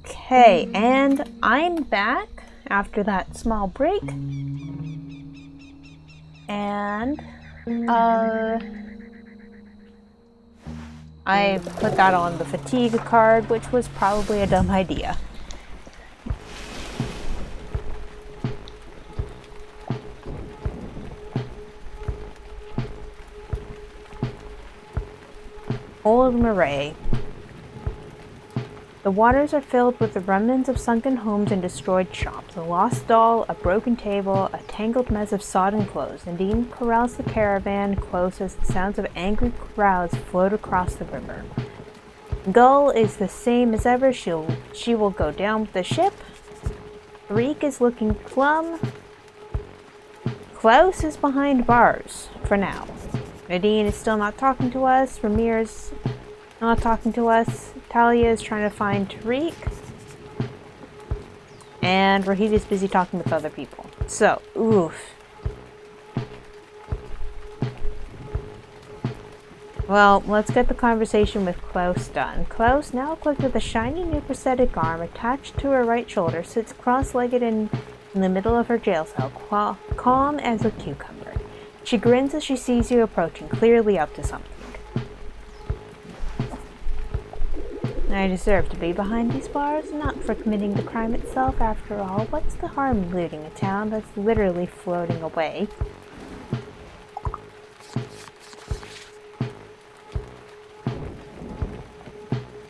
Okay, and I'm back after that small break. And I put that on the fatigue card, which was probably a dumb idea. Old Murray. The waters are filled with the remnants of sunken homes and destroyed shops. A lost doll, a broken table, a tangled mess of sodden clothes. Nadine corrals the caravan close as the sounds of angry crowds float across the river. Gull is the same as ever. She will go down with the ship. Reek is looking glum. Klaus is behind bars, for now. Nadine is still not talking to us. Ramir's not talking to us. Talia is trying to find Tariq. And Rohit is busy talking with other people. So, oof. Well, let's get the conversation with Klaus done. Klaus, now equipped with a shiny new prosthetic arm attached to her right shoulder, sits cross-legged in the middle of her jail cell, calm as a cucumber. She grins as she sees you approaching, clearly up to something. I deserve to be behind these bars, not for committing the crime itself. After all, what's the harm in looting a town that's literally floating away?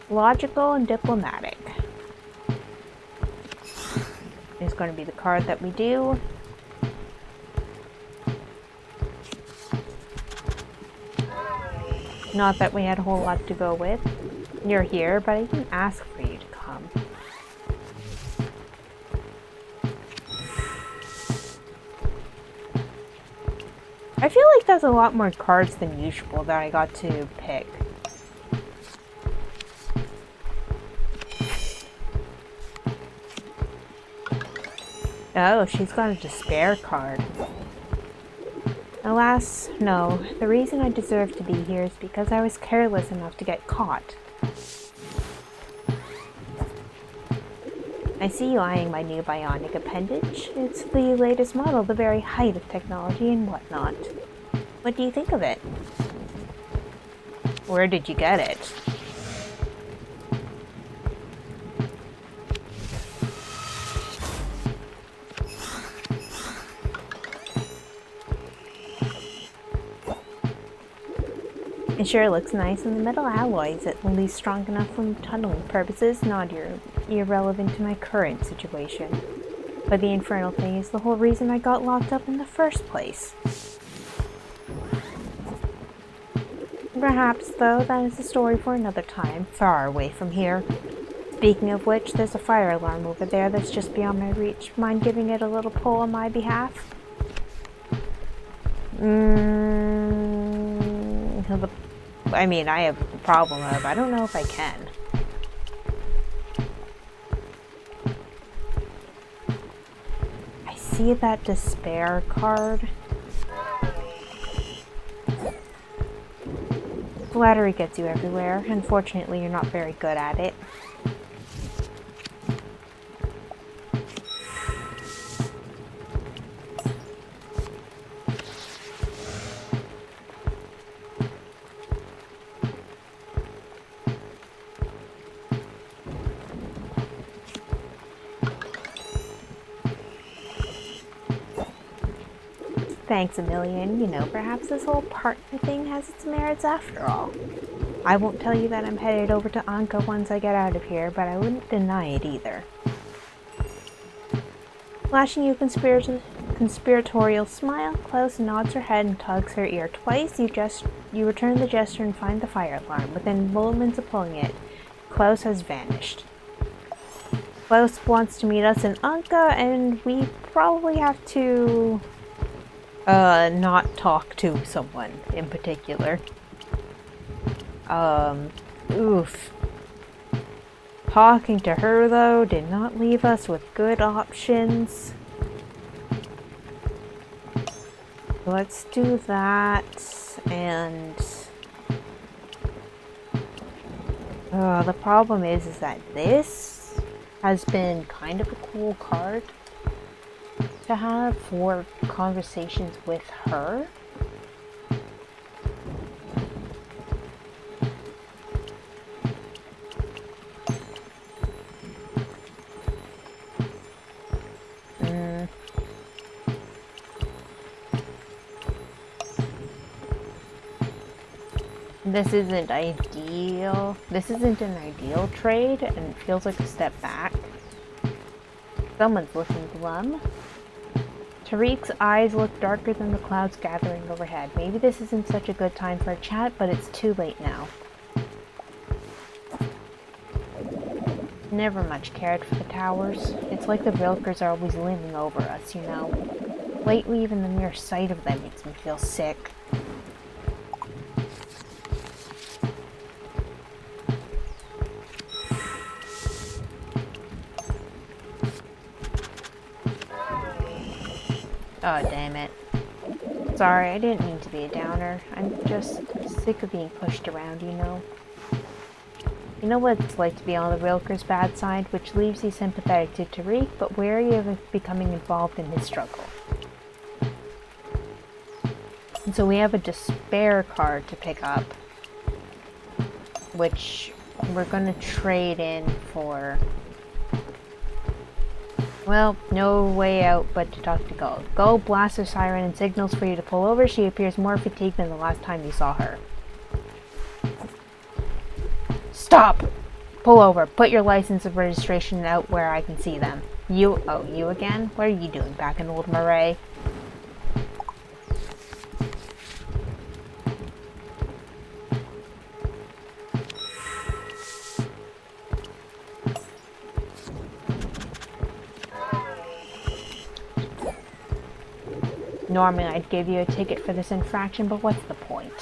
Logical and diplomatic is going to be the card that we do. Not that we had a whole lot to go with. You're here, but I didn't ask for you to come. I feel like that's a lot more cards than usual that I got to pick. Oh, she's got a despair card. Alas, no. The reason I deserve to be here is because I was careless enough to get caught. I see you eyeing my new bionic appendage. It's the latest model, the very height of technology and whatnot. What do you think of it? Where did you get it? It sure looks nice, and the metal alloy is at least strong enough for tunneling purposes, not irrelevant to my current situation. But the infernal thing is the whole reason I got locked up in the first place. Perhaps, though, that is a story for another time, far away from here. Speaking of which, there's a fire alarm over there that's just beyond my reach. Mind giving it a little pull on my behalf? I mean, I have a problem of, I don't know if I can. I see that despair card. Flattery gets you everywhere. Unfortunately, you're not very good at it. Thanks a million. You know, perhaps this whole partner thing has its merits after all. I won't tell you that I'm headed over to Anka once I get out of here, but I wouldn't deny it either. Flashing you a conspiratorial smile, Klaus nods her head and tugs her ear twice. You return the gesture and find the fire alarm. Within moments of pulling it, Klaus has vanished. Klaus wants to meet us in Anka, and we probably have to not talk to someone in particular. Oof. Talking to her, though, did not leave us with good options. Let's do that, and the problem is that this has been kind of a cool card to have for conversations with her. This isn't ideal. This isn't an ideal trade, and it feels like a step back. Someone's looking glum. Tariq's eyes look darker than the clouds gathering overhead. Maybe this isn't such a good time for a chat, but it's too late now. Never much cared for the towers. It's like the Rilkers are always looming over us, you know. Lately, even the mere sight of them makes me feel sick. Oh, damn it. Sorry, I didn't mean to be a downer. I'm just sick of being pushed around, you know. You know what it's like to be on the Rilker's bad side, which leaves you sympathetic to Tariq, but wary of becoming involved in his struggle. And so we have a despair card to pick up, which we're gonna trade in for... Well, no way out but to talk to Gold. Gold blasts her siren and signals for you to pull over. She appears more fatigued than the last time you saw her. Stop! Pull over. Put your license and registration out where I can see them. You again? What are you doing back in Old Marais? Normally I'd give you a ticket for this infraction, but what's the point?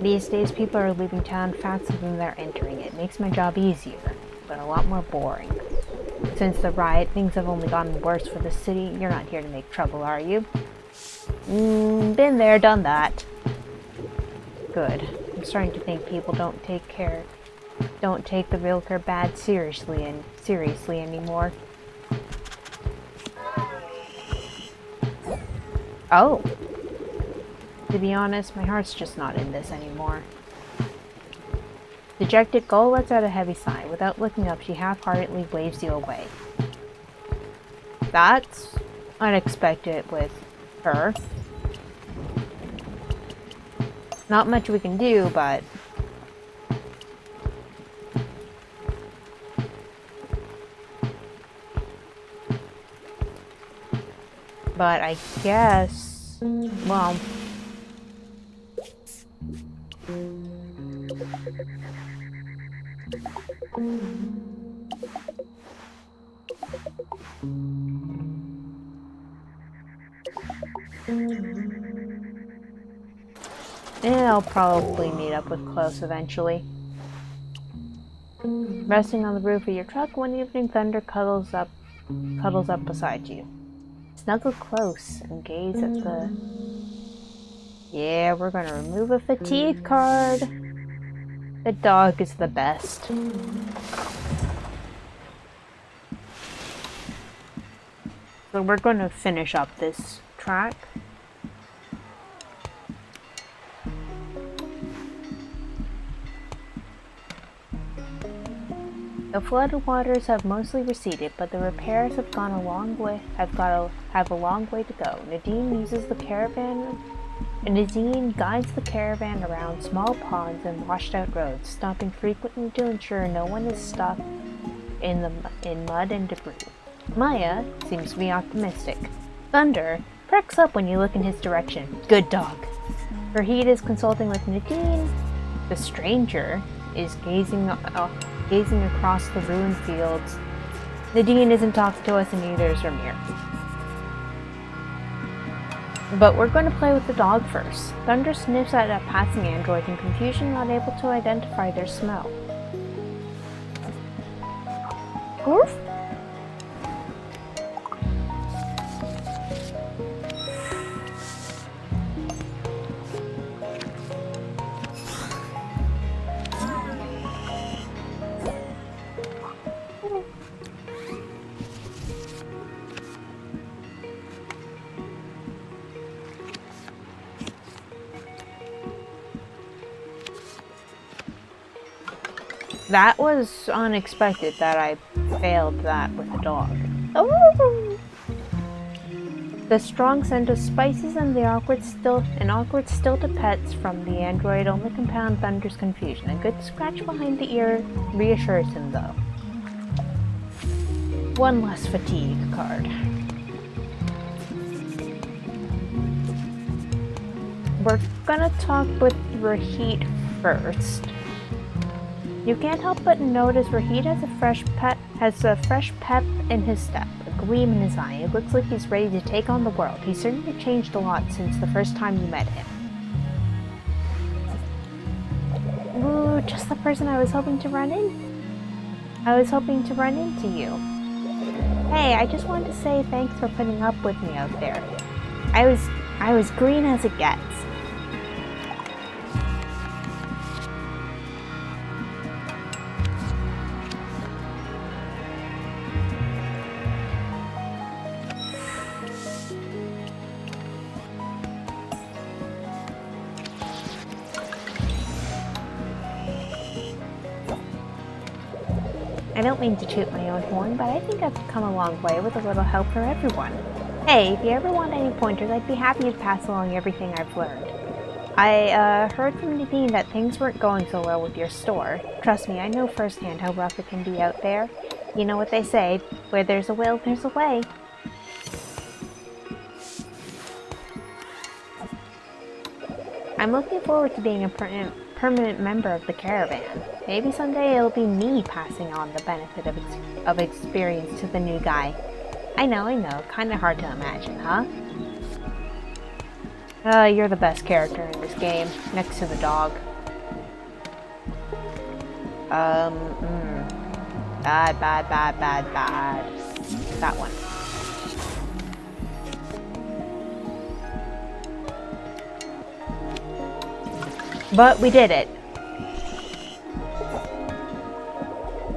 These days, people are leaving town faster than they're entering it. Makes my job easier, but a lot more boring. Since the riot, things have only gotten worse for the city. You're not here to make trouble, are you? Been there, done that. Good. I'm starting to think people don't take the Rilker bad seriously anymore. Oh. To be honest, my heart's just not in this anymore. Dejected, Gull lets out a heavy sigh. Without looking up, she half-heartedly waves you away. That's unexpected with her. Not much we can do, but... But I guess... Well... And I'll probably meet up with Close eventually. Resting on the roof of your truck, one evening Thunder cuddles up beside you. Snuggle close and gaze at the... Yeah, we're gonna remove a fatigue card. The dog is the best. So we're gonna finish up this track. The flooded waters have mostly receded, but the repairs have gone a long way. Have a long way to go. Nadine guides the caravan around small ponds and washed-out roads, stopping frequently to ensure no one is stuck in mud and debris. Maya seems to be optimistic. Thunder perks up when you look in his direction. Good dog. Rahid is consulting with Nadine. The stranger is gazing across the ruined fields The Dean isn't talking to us and neither is Ramir. But we're going to play with the dog first. Thunder sniffs at a passing android in confusion, not able to identify their smell. Oof. That was unexpected that I failed that with the dog. Oh! The strong scent of spices and the awkward still to pets from the android only compound Thunder's confusion. A good scratch behind the ear reassures him though. One less fatigue card. We're gonna talk with Rahit first. You can't help but notice Rahit has a fresh pep in his step, a gleam in his eye. It looks like he's ready to take on the world. He's certainly changed a lot since the first time you met him. Ooh, just the person I was hoping to run in. I was hoping to run into you. Hey, I just wanted to say thanks for putting up with me out there. I was green as it gets. I don't mean to toot my own horn, but I think I've come a long way with a little help from everyone. Hey, if you ever want any pointers, I'd be happy to pass along everything I've learned. I heard from the Dean that things weren't going so well with your store. Trust me, I know firsthand how rough it can be out there. You know what they say, where there's a will, there's a way. I'm looking forward to being a permanent member of the caravan. Maybe someday it'll be me passing on the benefit of experience to the new guy. I know, kinda hard to imagine, huh? You're the best character in this game, next to the dog. Bad. That one. But we did it.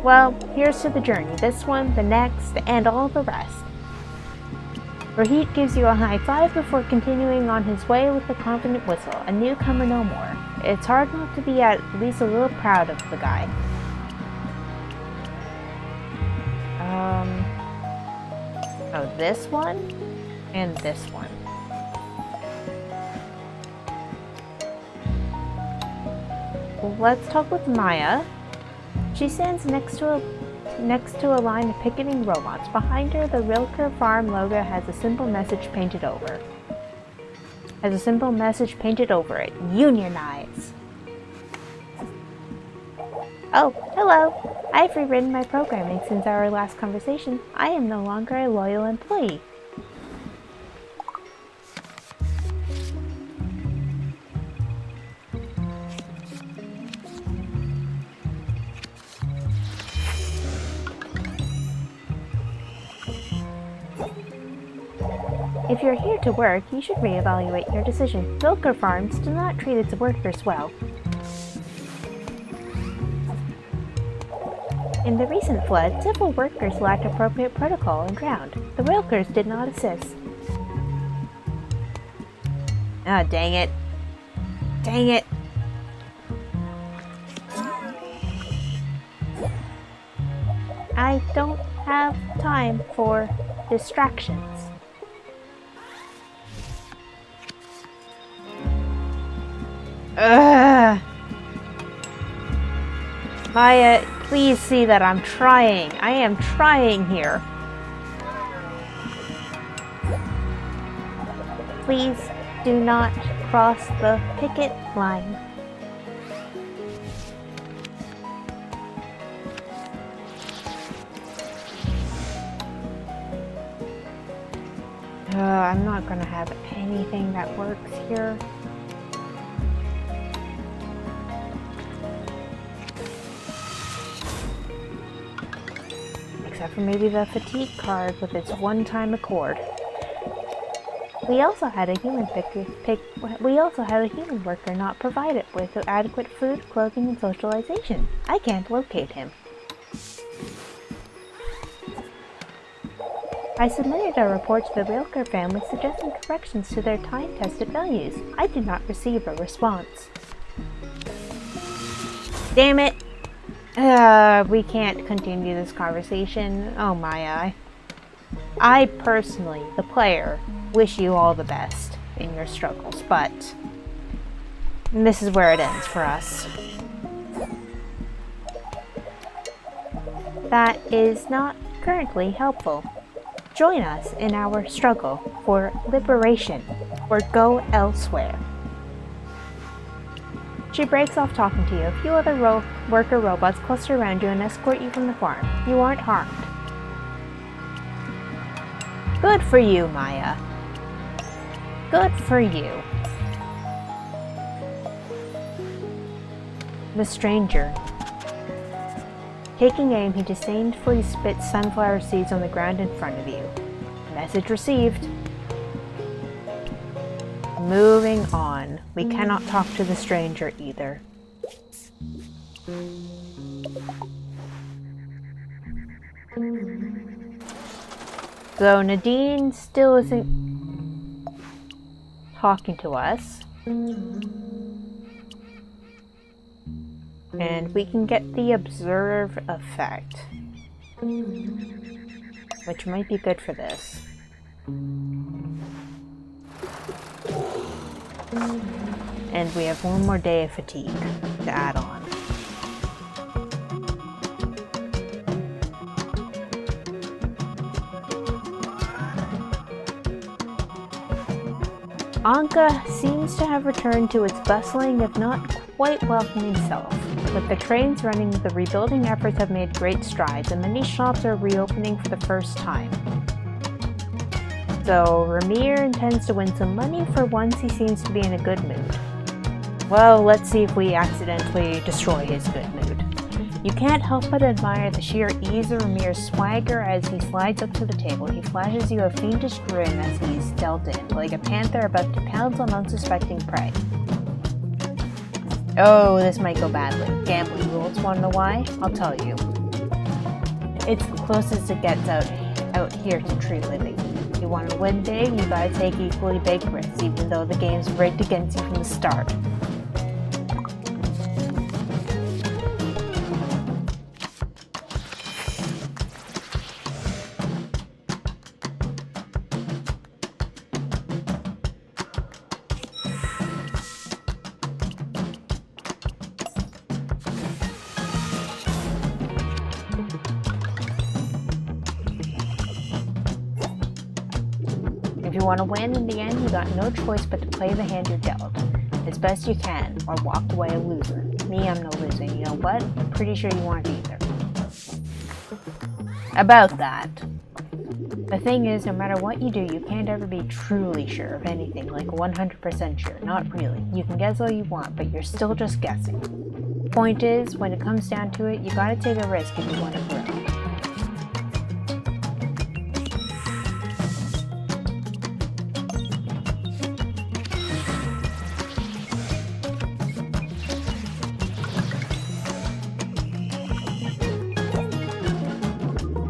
Well, here's to the journey. This one, the next, and all the rest. Rahit gives you a high five before continuing on his way with a confident whistle. A newcomer no more. It's hard not to be at least a little proud of the guy. Oh, this one? And this one. Let's talk with Maya. She stands next to a line of picketing robots. Behind her, the Rilker Farm logo has a simple message painted over. it. Unionize. Oh, hello. I've rewritten my programming since our last conversation. I am no longer a loyal employee. If you're here to work, you should reevaluate your decision. Rilker Farms do not treat its workers well. In the recent flood, several workers lacked appropriate protocol and drowned. The Rilkers did not assist. Ah, dang it. Dang it. I don't have time for distractions. Ugh. Maya, please see that I'm trying. I am trying here. Please do not cross the picket line. I'm not gonna have anything that works here. Except for maybe the fatigue card with its one-time accord. We also had a human worker not provided with adequate food, clothing, and socialization. I can't locate him. I submitted a report to the Railcar family suggesting corrections to their time-tested values. I did not receive a response. Damn it! We can't continue this conversation. Oh my, I personally, the player, wish you all the best in your struggles, but this is where it ends for us. That is not currently helpful. Join us in our struggle for liberation, or go elsewhere. She breaks off talking to you. A few other worker robots cluster around you and escort you from the farm. You aren't harmed. Good for you, Maya. Good for you. The stranger. Taking aim, he disdainfully spits sunflower seeds on the ground in front of you. Message received. Moving on. We cannot talk to the stranger either. So Nadine still isn't talking to us. And we can get the observe effect, which might be good for this. And we have one more day of fatigue to add on. Anka seems to have returned to its bustling, if not quite welcoming self. With the trains running, the rebuilding efforts have made great strides, and many shops are reopening for the first time. So, Ramir intends to win some money. For once, he seems to be in a good mood. Well, let's see if we accidentally destroy his good mood. You can't help but admire the sheer ease of Ramir's swagger as he slides up to the table. He flashes you a fiendish grin as he's dealt in, like a panther about to pounce on unsuspecting prey. Oh, this might go badly. Gambling rules, wanna know why? I'll tell you. It's the closest it gets out here to tree living. You wanna win big, you gotta take equally big risks, even though the game's rigged against you from the start. If you want to win in the end, you got no choice but to play the hand you're dealt, as best you can, or walk away a loser. Me, I'm no loser. You know what? I'm pretty sure you aren't either. About that. The thing is, no matter what you do, you can't ever be truly sure of anything, like 100% sure. Not really. You can guess all you want, but you're still just guessing. Point is, when it comes down to it, you gotta take a risk if you want to grow.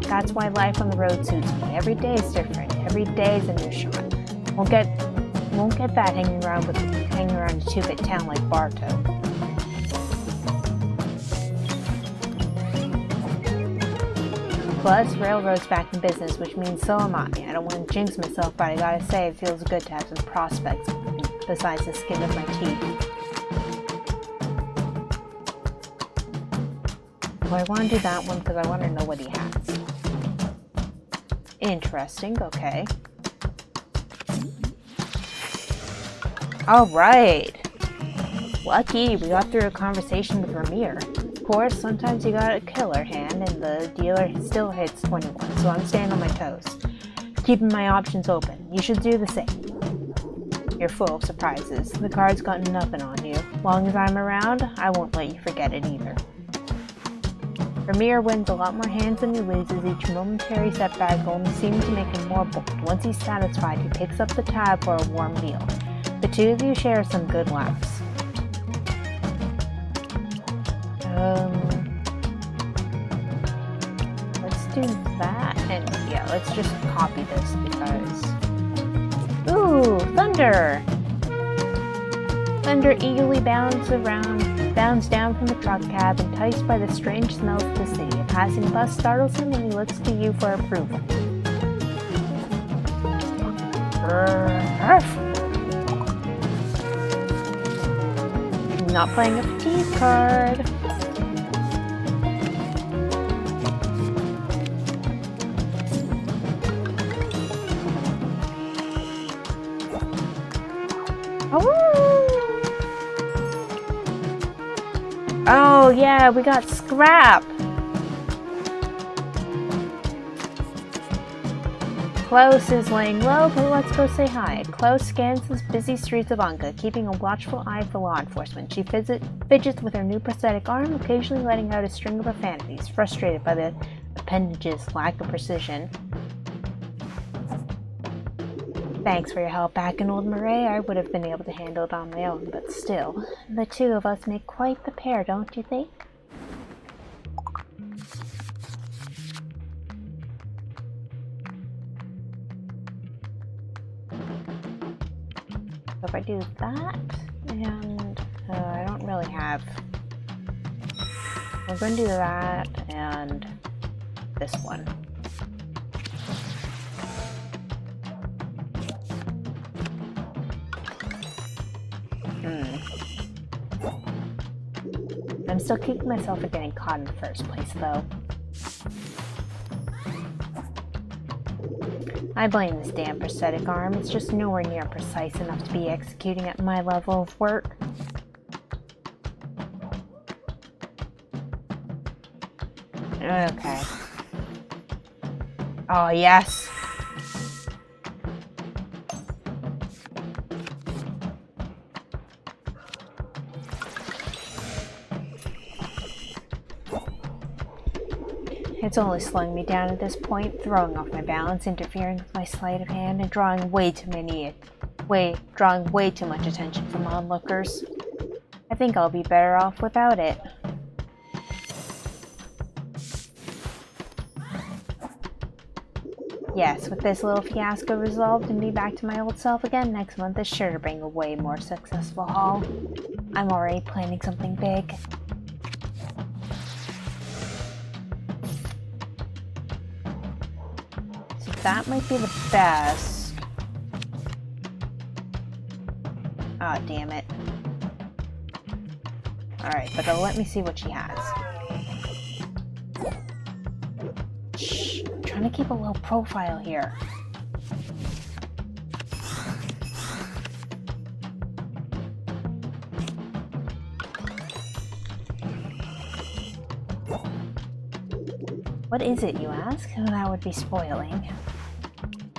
That's why life on the road suits me. Every day is different. Every day is a new shot. Won't get that hanging around a 2-bit town like Barto. Plus, railroad's back in business, which means so am I. I don't want to jinx myself, but I gotta say it feels good to have some prospects besides the skin of my teeth. Well, I want to do that one because I want to know what he has. Interesting, okay. Alright! Lucky, we got through a conversation with Ramir. Of course, sometimes you got a killer hand and the dealer still hits 21, so I'm staying on my toes. keeping my options open. You should do the same. You're full of surprises. The card's got nothing on you. Long as I'm around, I won't let you forget it either. Ramir wins a lot more hands than he loses. Each momentary setback only seems to make him more bold. Once he's satisfied, he picks up the tab for a warm meal. The two of you share some good laughs. Let's do that, and yeah, let's just copy this because... Ooh, thunder! Thunder eagerly bounds down from the truck cab, enticed by the strange smells of the city. A passing bus startles him and he looks to you for approval. I'm not playing a fatigue card. Oh yeah, we got scrap! Klaus is laying low, but let's go say hi. Klaus scans the busy streets of Anka, keeping a watchful eye for law enforcement. She fidgets with her new prosthetic arm, occasionally letting out a string of profanities, frustrated by the appendage's lack of precision. Thanks for your help back in Old Marais. I would have been able to handle it on my own, but still. The two of us make quite the pair, don't you think? So if I do that, and I don't really have... We're going to do that, and this one. I'm still kicking myself for getting caught in the first place, though. I blame this damn prosthetic arm. It's just nowhere near precise enough to be executing at my level of work. Okay. Oh, yes! It's only slowing me down at this point, throwing off my balance, interfering with my sleight of hand, and drawing way too much attention from onlookers. I think I'll be better off without it. Yes, with this little fiasco resolved and me back to my old self again, next month is sure to bring a way more successful haul. I'm already planning something big. That might be the best. Ah, oh, damn it. Alright, but let me see what she has. Shh, I'm trying to keep a low profile here. What is it, you ask? Oh, that would be spoiling.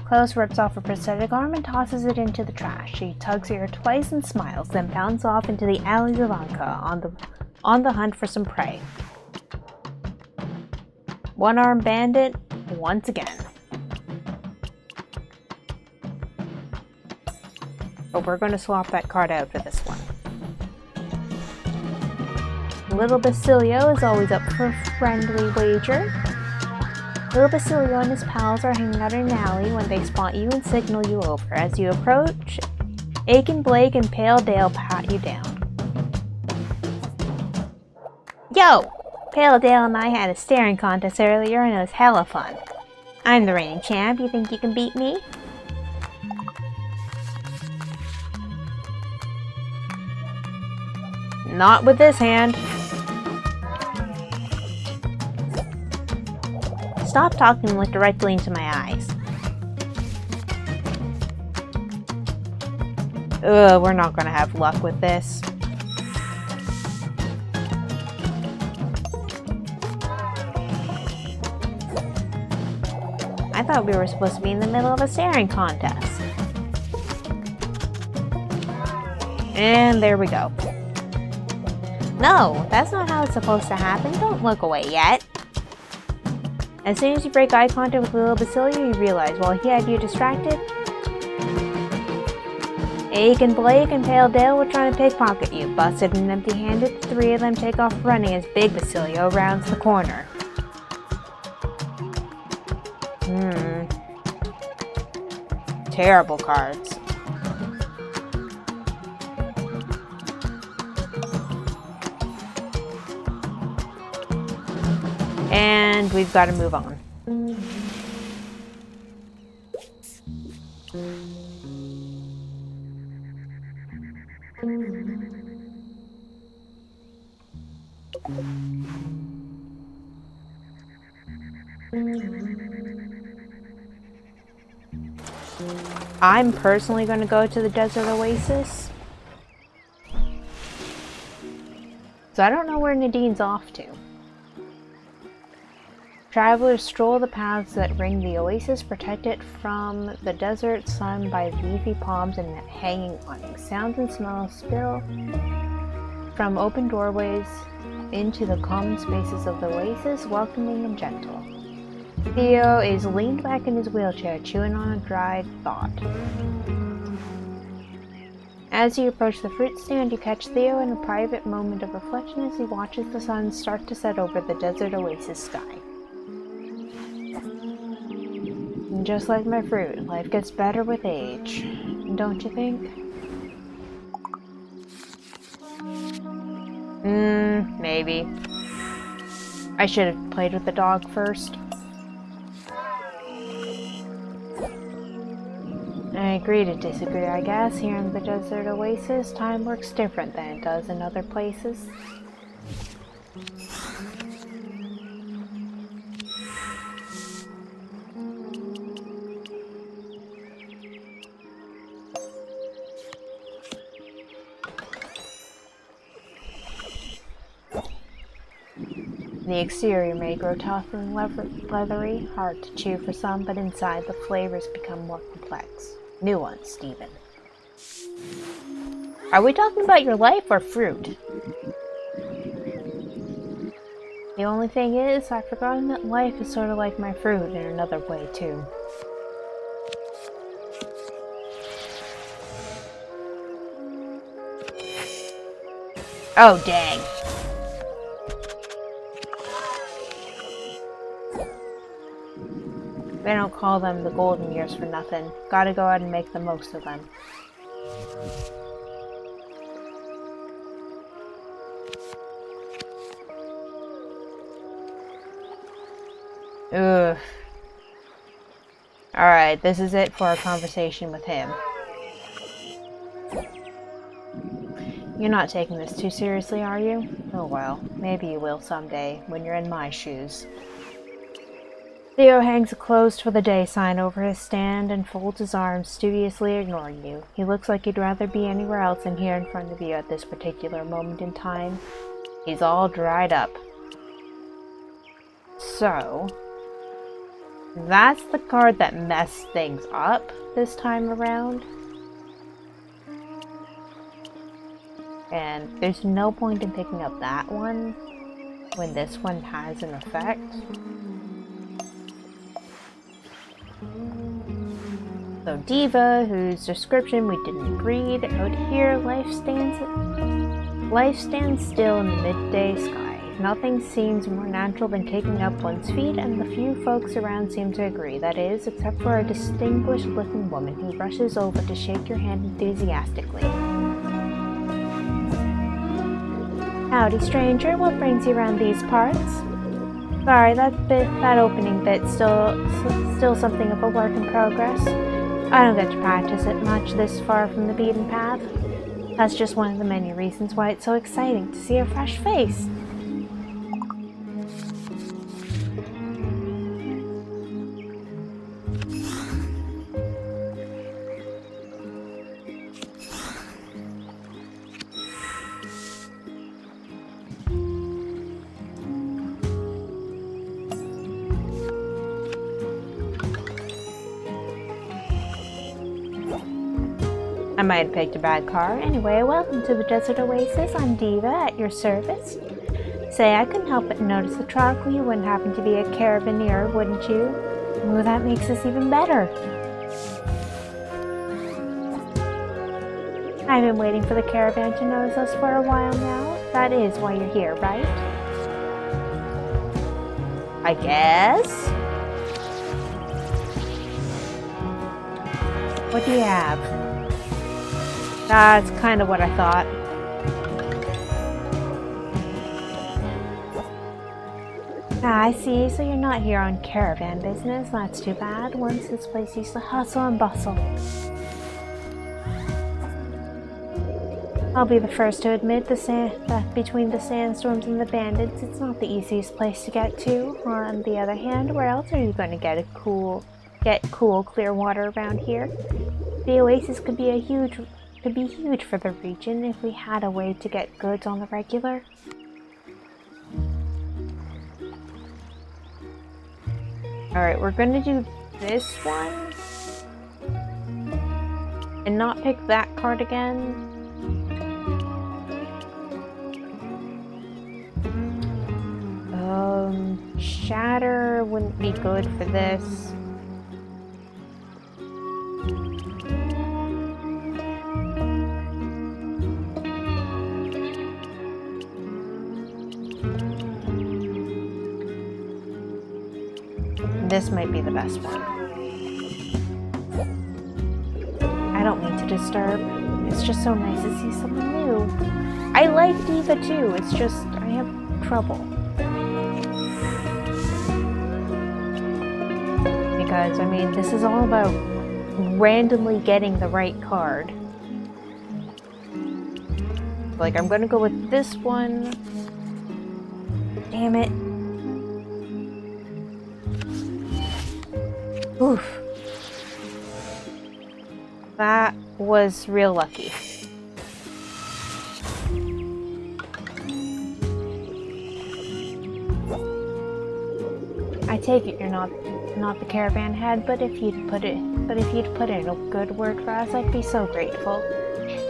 Klaus rips off her prosthetic arm and tosses it into the trash. She tugs at her twice and smiles, then bounds off into the alleys of Anka on the hunt for some prey. One-armed bandit, once again. But we're going to swap that card out for this one. Little Basilio is always up for a friendly wager. Little Basilio and his pals are hanging out in an alley when they spot you and signal you over. As you approach, Aiken, Blake, and Pale Dale pat you down. Yo! Pale Dale and I had a staring contest earlier and it was hella fun. I'm the reigning champ. You think you can beat me? Not with this hand. Stop talking and look directly into my eyes. Ugh, we're not gonna have luck with this. I thought we were supposed to be in the middle of a staring contest. And there we go. No, that's not how it's supposed to happen. Don't look away yet. As soon as you break eye contact with little Basilio, you realize while he had you distracted, Ache and Blake and Pale Dale were trying to pickpocket you. Busted and empty-handed, the three of them take off running as Big Basilio rounds the corner. Terrible cards. And we've got to move on. I'm personally going to go to the Desert Oasis. So I don't know where Nadine's off to. Travelers stroll the paths that ring the oasis, protected from the desert sun by leafy palms and hanging awnings. Sounds and smells spill from open doorways into the common spaces of the oasis, welcoming and gentle. Theo is leaned back in his wheelchair, chewing on a dried thought. As you approach the fruit stand, you catch Theo in a private moment of reflection as he watches the sun start to set over the desert oasis sky. And just like my fruit, life gets better with age, don't you think? Maybe. I should have played with the dog first. I agree to disagree, I guess. Here in the desert oasis, time works different than it does in other places. The exterior may grow tough and leathery, hard to chew for some, but inside the flavors become more complex. Nuance, Stephen. Are we talking about your life or fruit? The only thing is, I've forgotten that life is sort of like my fruit in another way, too. Oh, dang. They don't call them the golden years for nothing. Gotta go out and make the most of them. Ugh. Alright, this is it for our conversation with him. You're not taking this too seriously, are you? Oh well, maybe you will someday, when you're in my shoes. Theo hangs a closed for the day sign over his stand and folds his arms, studiously ignoring you. He looks like he'd rather be anywhere else than here in front of you at this particular moment in time. He's all dried up. So, that's the card that messed things up this time around. And there's no point in picking up that one when this one has an effect. So Diva, whose description we didn't read, out here, life stands still in the midday sky. Nothing seems more natural than kicking up one's feet, and the few folks around seem to agree. That is, except for a distinguished-looking woman who rushes over to shake your hand enthusiastically. Howdy, stranger. What brings you around these parts? Sorry, that opening bit's still something of a work in progress. I don't get to practice it much this far from the beaten path. That's just one of the many reasons why it's so exciting to see a fresh face. I might have picked a bad car. Anyway, welcome to the Desert Oasis. I'm Diva, at your service. Say, I couldn't help but notice the truck. You wouldn't happen to be a carabineer, wouldn't you? Ooh, that makes this even better. I've been waiting for the caravan to notice us for a while now. That is why you're here, right? I guess? What do you have? That's kind of what I thought. Ah, I see. So you're not here on caravan business. That's too bad. Once this place used to hustle and bustle. I'll be the first to admit that between the sandstorms and the bandits, it's not the easiest place to get to. On the other hand, where else are you going to get cool, clear water around here? The oasis could be huge for the region if we had a way to get goods on the regular. Alright, we're gonna do this one. And not pick that card again. Shatter wouldn't be good for this. This might be the best one. I don't mean to disturb. It's just so nice to see someone new. I like Diva too, it's just I have trouble. Because, I mean, this is all about randomly getting the right card. Like, I'm gonna go with this one. Damn it. Oof. That was real lucky. I take it you're not the caravan head, but if you'd put in a good word for us, I'd be so grateful.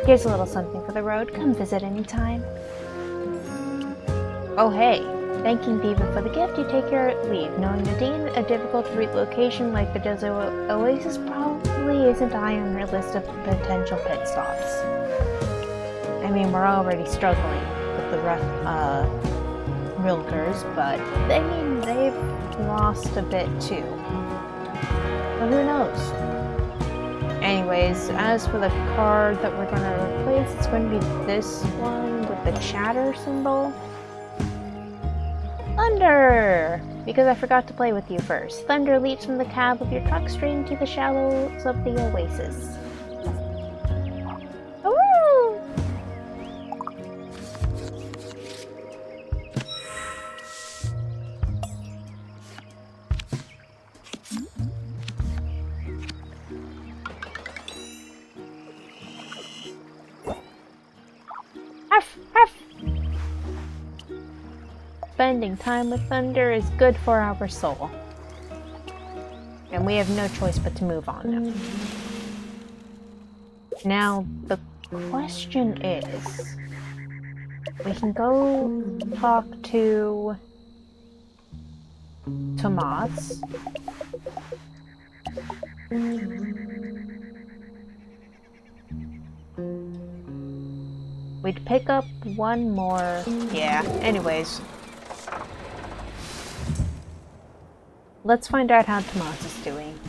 Here's a little something for the road. Come visit anytime. Oh hey, thanking Diva for the gift, you take your leave. Knowing Nadine, a difficult to reach location like the Desert Oasis probably isn't high on her list of potential pit stops. I mean, we're already struggling with the realtors, but I mean, they've lost a bit too. But who knows? Anyways, as for the card that we're going to replace, it's going to be this one with the chatter symbol. Thunder! Because I forgot to play with you first. Thunder leaps from the cab of your truck straight into the shallows of the oasis. Woo! Huff, huff. Spending time with Thunder is good for our soul. And we have no choice but to move on now. Now, the question is, we can go talk to Tomas. We'd pick up one more. Yeah, anyways. Let's find out how Tomas is doing.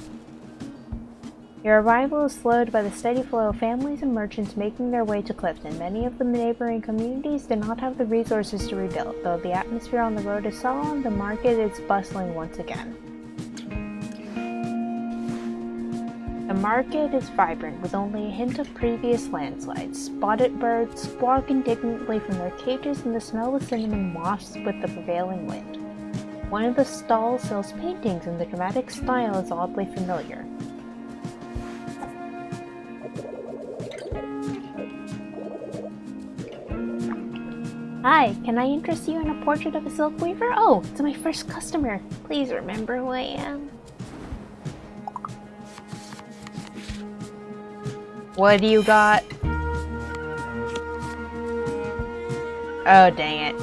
Your arrival is slowed by the steady flow of families and merchants making their way to Clifton. Many of the neighboring communities do not have the resources to rebuild. Though the atmosphere on the road is solemn, the market is bustling once again. The market is vibrant, with only a hint of previous landslides. Spotted birds squawk indignantly from their cages, and the smell of cinnamon wafts with the prevailing wind. One of the stalls sells paintings, and the dramatic style is oddly familiar. Hi, can I interest you in a portrait of a silk weaver? Oh, it's my first customer. Please remember who I am. What do you got? Oh, dang it.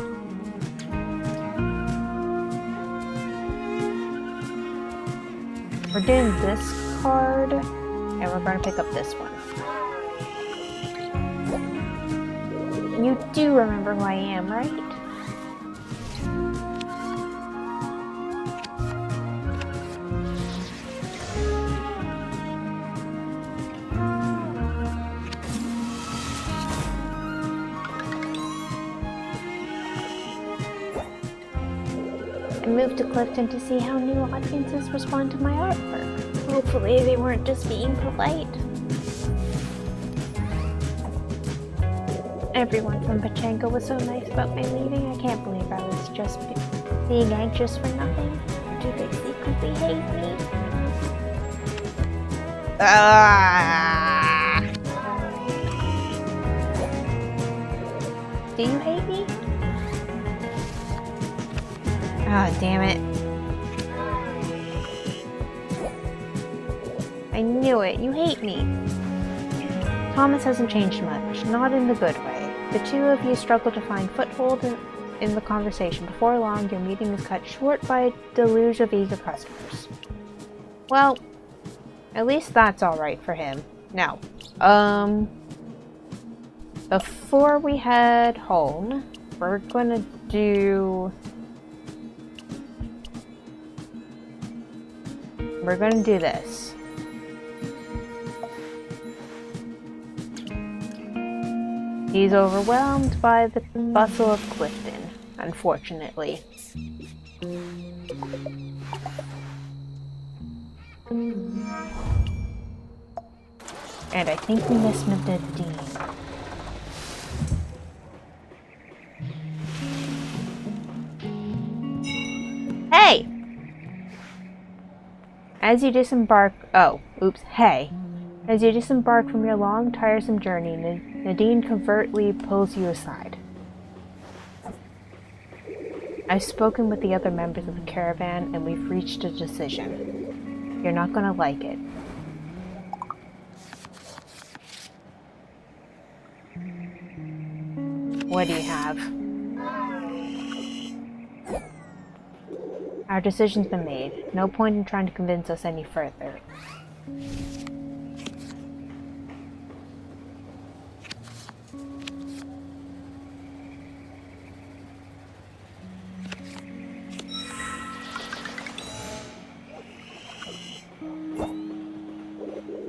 We're doing this card, and we're going to pick up this one. You do remember who I am, right? I moved to Clifton to see how new audiences respond to my artwork. Hopefully they weren't just being polite. Everyone from Pachanko was so nice about my leaving. I can't believe I was just being anxious for nothing. Do they secretly hate me? Do you hate me? Ah, damn it. I knew it. You hate me. Thomas hasn't changed much, not in the good way. The two of you struggle to find foothold in the conversation. Before long, your meeting is cut short by a deluge of eager customers. Well, at least that's alright for him. Now, before we head home, we're gonna do this. He's overwhelmed by the bustle of Clifton, unfortunately. And I think we missed Nadine. Hey! As you disembark from your long, tiresome journey, Nadine covertly pulls you aside. I've spoken with the other members of the caravan, and we've reached a decision. You're not gonna like it. What do you have? Our decision's been made. No point in trying to convince us any further.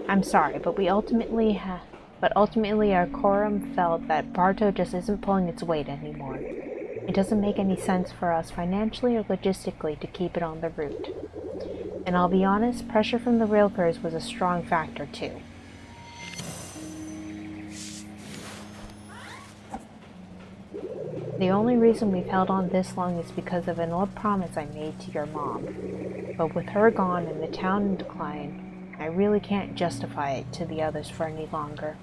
I'm sorry, but ultimately our quorum felt that Barto just isn't pulling its weight anymore. It doesn't make any sense for us financially or logistically to keep it on the route. And I'll be honest, pressure from the railcars was a strong factor too. The only reason we've held on this long is because of an old promise I made to your mom. But with her gone and the town in decline, I really can't justify it to the others for any longer.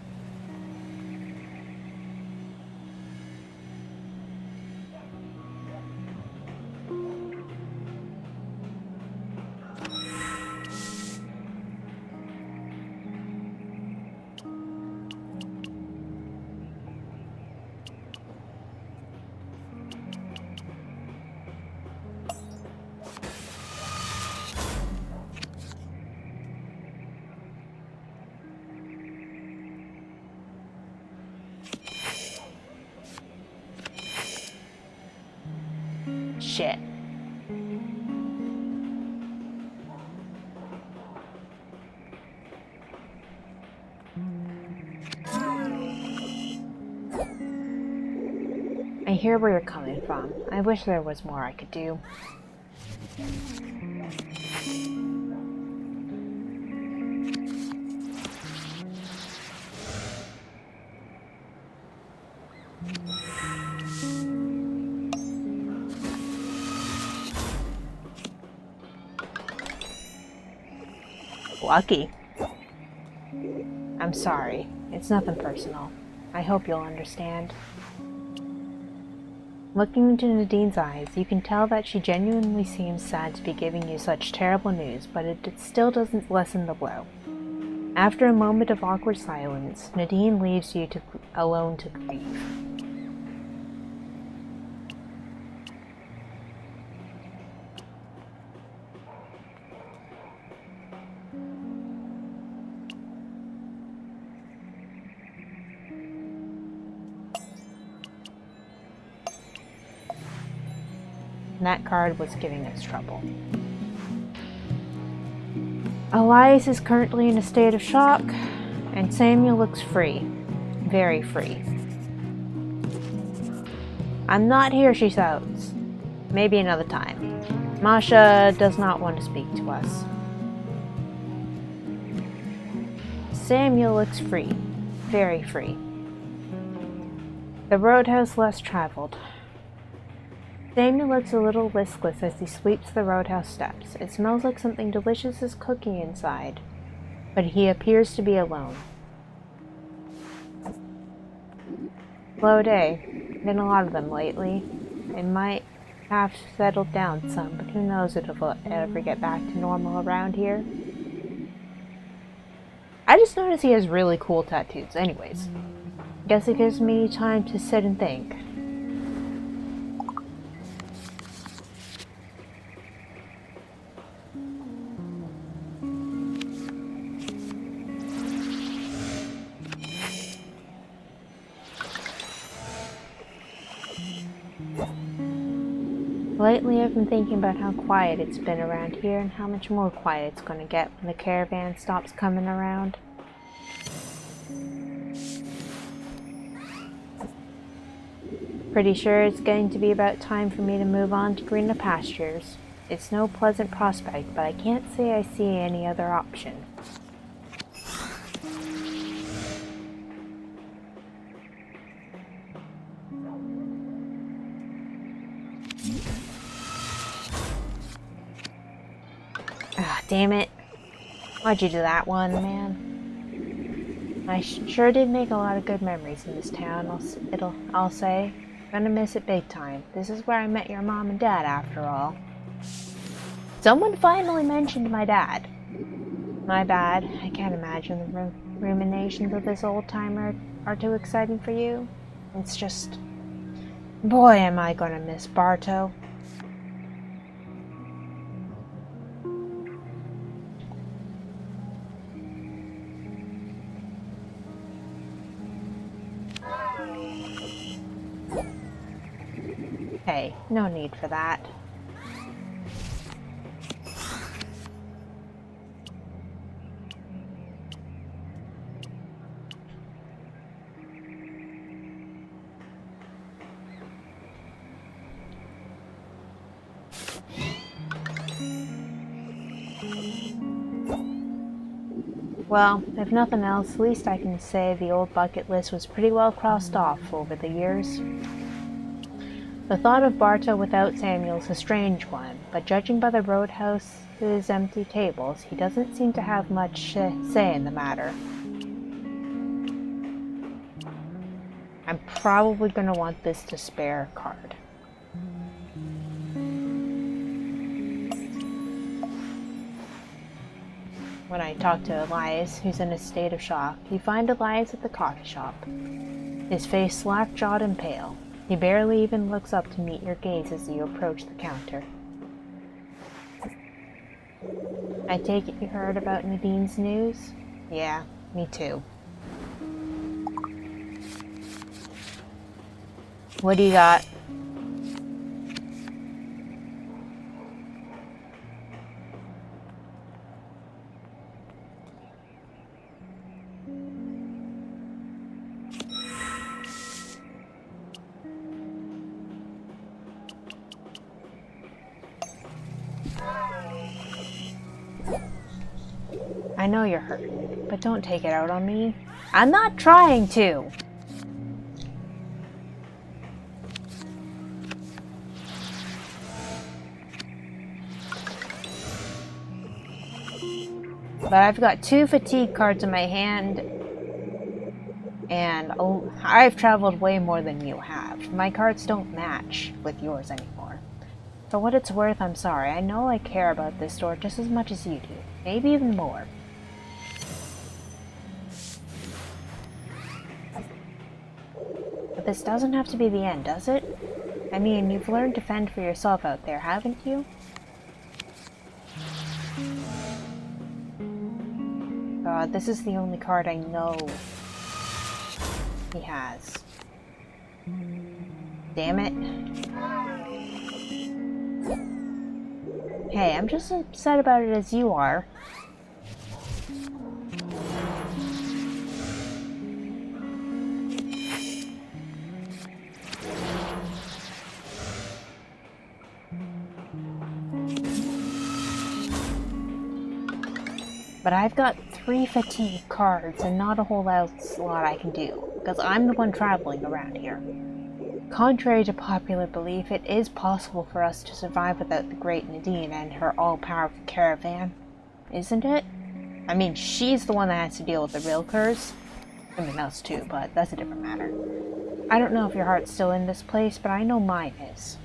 Shit. I hear where you're coming from. I wish there was more I could do. Lucky. I'm sorry. It's nothing personal. I hope you'll understand. Looking into Nadine's eyes, you can tell that she genuinely seems sad to be giving you such terrible news, but it still doesn't lessen the blow. After a moment of awkward silence, Nadine leaves you alone to grieve. That card was giving us trouble. Elias is currently in a state of shock, and Samuel looks free. Very free. I'm not here, she shouts. Maybe another time. Masha does not want to speak to us. Samuel looks free. Very free. The roadhouse less traveled. Samuel looks a little listless as he sweeps the roadhouse steps. It smells like something delicious is cooking inside, but he appears to be alone. Slow day. Been a lot of them lately. It might have settled down some, but who knows if it'll ever get back to normal around here. I just noticed he has really cool tattoos. Anyways, guess it gives me time to sit and think. Lately, I've been thinking about how quiet it's been around here and how much more quiet it's going to get when the caravan stops coming around. Pretty sure it's getting to be about time for me to move on to greener pastures. It's no pleasant prospect, but I can't say I see any other option. Ah, damn it. Why'd you do that one, man? I sure did make a lot of good memories in this town, I'll say. Gonna miss it big time. This is where I met your mom and dad, after all. Someone finally mentioned my dad. My bad. I can't imagine the ruminations of this old-timer are too exciting for you. It's just... boy, am I gonna miss Barto. Hey, no need for that. Well, if nothing else, at least I can say the old bucket list was pretty well crossed off over the years. The thought of Barto without Samuel's a strange one, but judging by the roadhouse's empty tables, he doesn't seem to have much say in the matter. I'm probably going to want this to spare card. When I talk to Elias, who's in a state of shock, you find Elias at the coffee shop. His face slack-jawed and pale. He barely even looks up to meet your gaze as you approach the counter. I take it you heard about Nadine's news? Yeah, me too. What do you got? I know you're hurt, but don't take it out on me. I'm not trying to! But I've got 2 fatigue cards in my hand, and I've traveled way more than you have. My cards don't match with yours anymore. For what it's worth, I'm sorry. I know I care about this store just as much as you do. Maybe even more. But this doesn't have to be the end, does it? I mean, you've learned to fend for yourself out there, haven't you? God, this is the only card I know he has. Damn it. Hey, I'm just as upset about it as you are. But I've got 3 fatigue cards and not a whole lot I can do, because I'm the one traveling around here. Contrary to popular belief, it is possible for us to survive without the Great Nadine and her all-powerful caravan, isn't it? I mean, she's the one that has to deal with the real curse. I mean, us too, but that's a different matter. I don't know if your heart's still in this place, but I know mine is.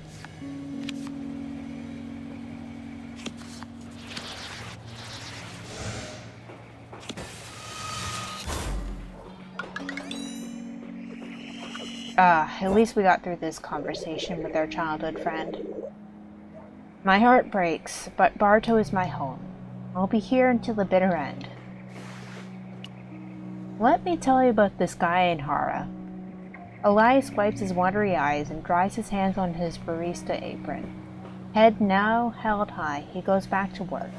At least we got through this conversation with our childhood friend. My heart breaks, but Barto is my home. I'll be here until the bitter end. Let me tell you about this guy in Hara. Elias wipes his watery eyes and dries his hands on his barista apron. Head now held high, he goes back to work.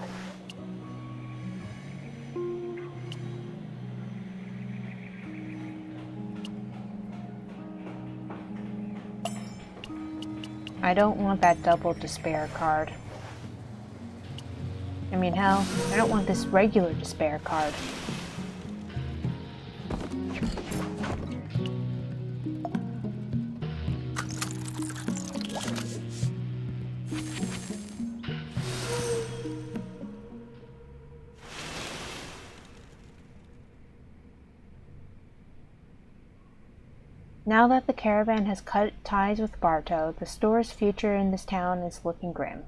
I don't want that double despair card. I mean, hell, I don't want this regular despair card. Now that the caravan has cut ties with Barto, the store's future in this town is looking grim.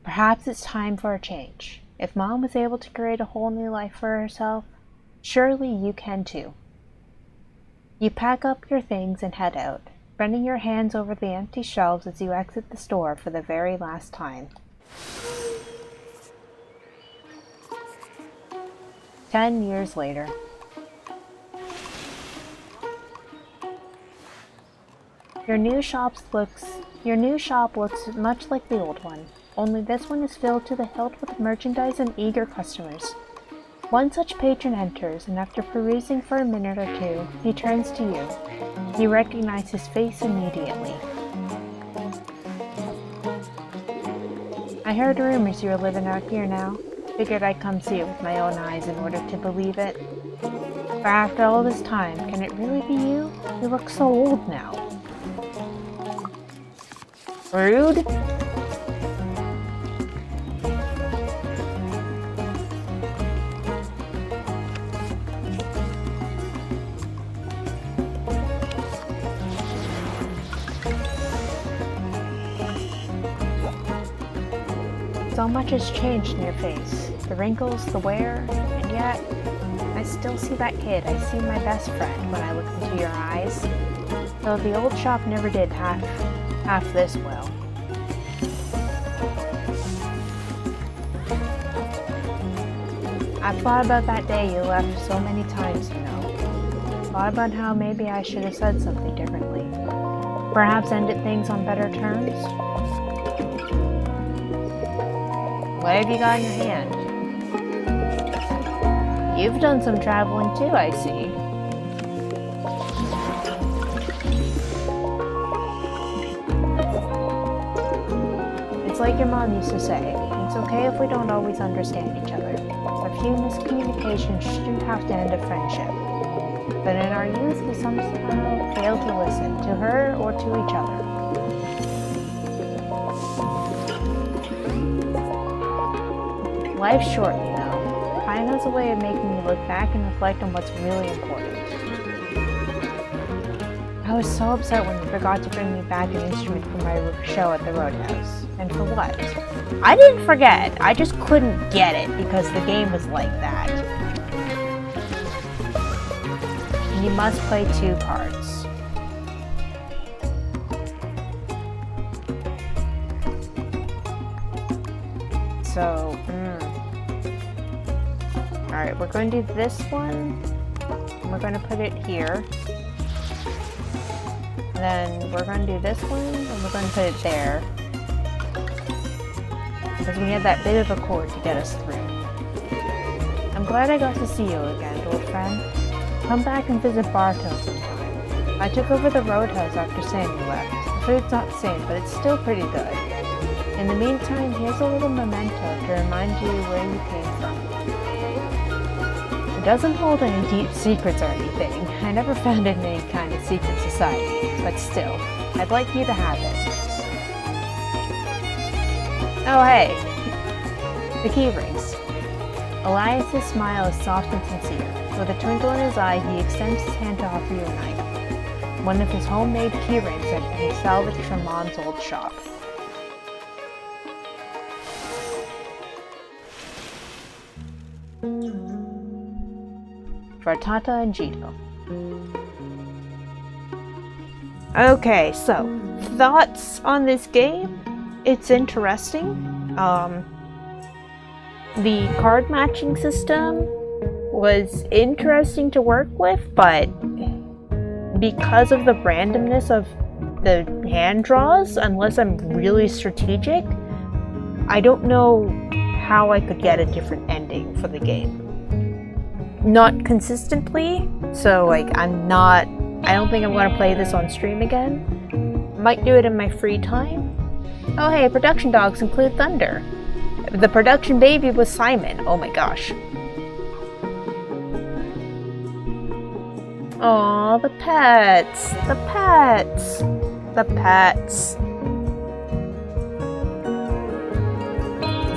Perhaps it's time for a change. If Mom was able to create a whole new life for herself, surely you can too. You pack up your things and head out, running your hands over the empty shelves as you exit the store for the very last time. 10 years later. Your new shop looks much like the old one, only this one is filled to the hilt with merchandise and eager customers. One such patron enters, and after perusing for a minute or two, he turns to you. You recognize his face immediately. I heard rumors you were living out here now. Figured I'd come see it with my own eyes in order to believe it. But after all this time, can it really be you? You look so old now. Rude? So much has changed in your face. The wrinkles, the wear, and yet I still see that kid. I see my best friend when I look into your eyes. Though the old shop never did half this well. I've thought about that day you left so many times, you know. Thought about how maybe I should have said something differently. Perhaps ended things on better terms. What have you got in your hand? You've done some traveling too, I see. It's like your mom used to say, it's okay if we don't always understand each other. A few miscommunications shouldn't have to end a friendship. But in our youth, we somehow fail to listen to her or to each other. Life's short, you know. Time has a way of making me look back and reflect on what's really important. I was so upset when you forgot to bring me back an instrument for my show at the Roadhouse. And for what? I didn't forget. I just couldn't get it because the game was like that. And you must play 2 cards. So, alright, we're going to do this one. We're going to put it here. Then we're going to do this one, and we're going to put it there. Because we had that bit of a cord to get us through. I'm glad I got to see you again, old friend. Come back and visit Barto sometime. I took over the roadhouse after Sammy left. The food's not the same, but it's still pretty good. In the meantime, here's a little memento to remind you where you came from. It doesn't hold any deep secrets or anything. I never found it in any kind of secret society, but still, I'd like you to have it. Oh hey, the key rings. Elias's smile is soft and sincere. With a twinkle in his eye, he extends his hand to offer you a knife. One of his homemade key rings that he salvaged from Mom's old shop. For Tata and Jito. Okay, so thoughts on this game? It's interesting. The card matching system was interesting to work with, but because of the randomness of the hand draws, unless I'm really strategic, I don't know how I could get a different ending for the game. Not consistently, so like I don't think I'm going to play this on stream again. Might do it in my free time. Oh hey, production dogs include Thunder. The production baby was Simon. Oh my gosh. Aw, the pets. The pets. The pets.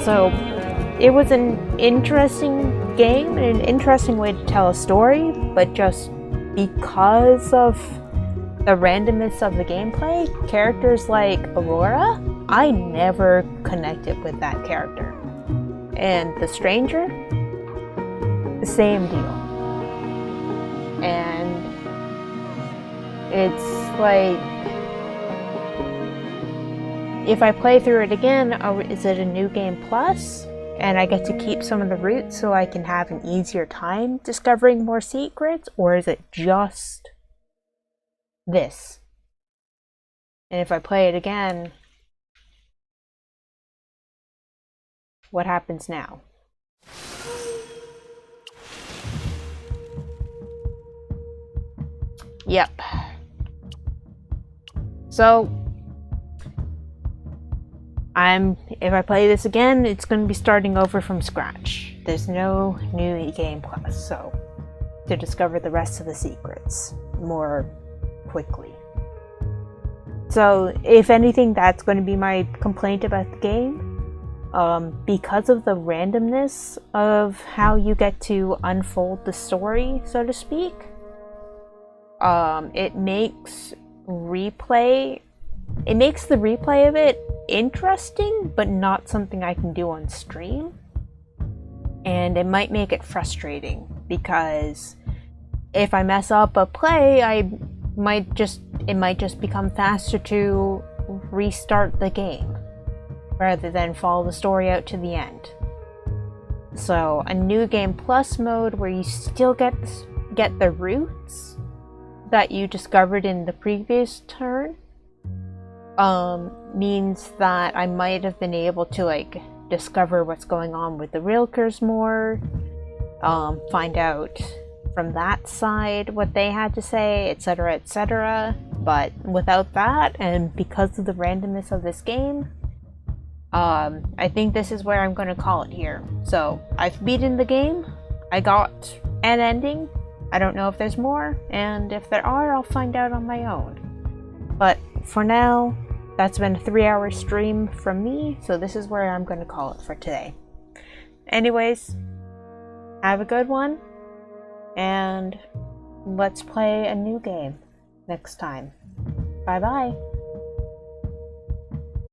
So, it was an interesting game and an interesting way to tell a story, but just because of the randomness of the gameplay, characters like Aurora, I never connected with that character. And the stranger, the same deal. And it's like, if I play through it again, is it a new game plus? And I get to keep some of the roots so I can have an easier time discovering more secrets? Or is it just this? And if I play it again, what happens now? Yep. So, if I play this again, it's going to be starting over from scratch. There's no new game plus, so to discover the rest of the secrets more quickly. So, if anything, that's going to be my complaint about the game. Because of the randomness of how you get to unfold the story, so to speak, it makes the replay of it interesting, but not something I can do on stream. And it might make it frustrating, because if I mess up a play, it might just become faster to restart the game rather than follow the story out to the end. So a new game plus mode where you still get the roots that you discovered in the previous turn means that I might have been able to like discover what's going on with the Rilkers more, find out from that side what they had to say, etc., etc. But without that, and because of the randomness of this game, I think this is where I'm going to call it here. So I've beaten the game, I got an ending, I don't know if there's more, and if there are, I'll find out on my own. But for now, that's been a 3-hour stream from me, so this is where I'm going to call it for today. Anyways, have a good one, and let's play a new game next time. Bye bye.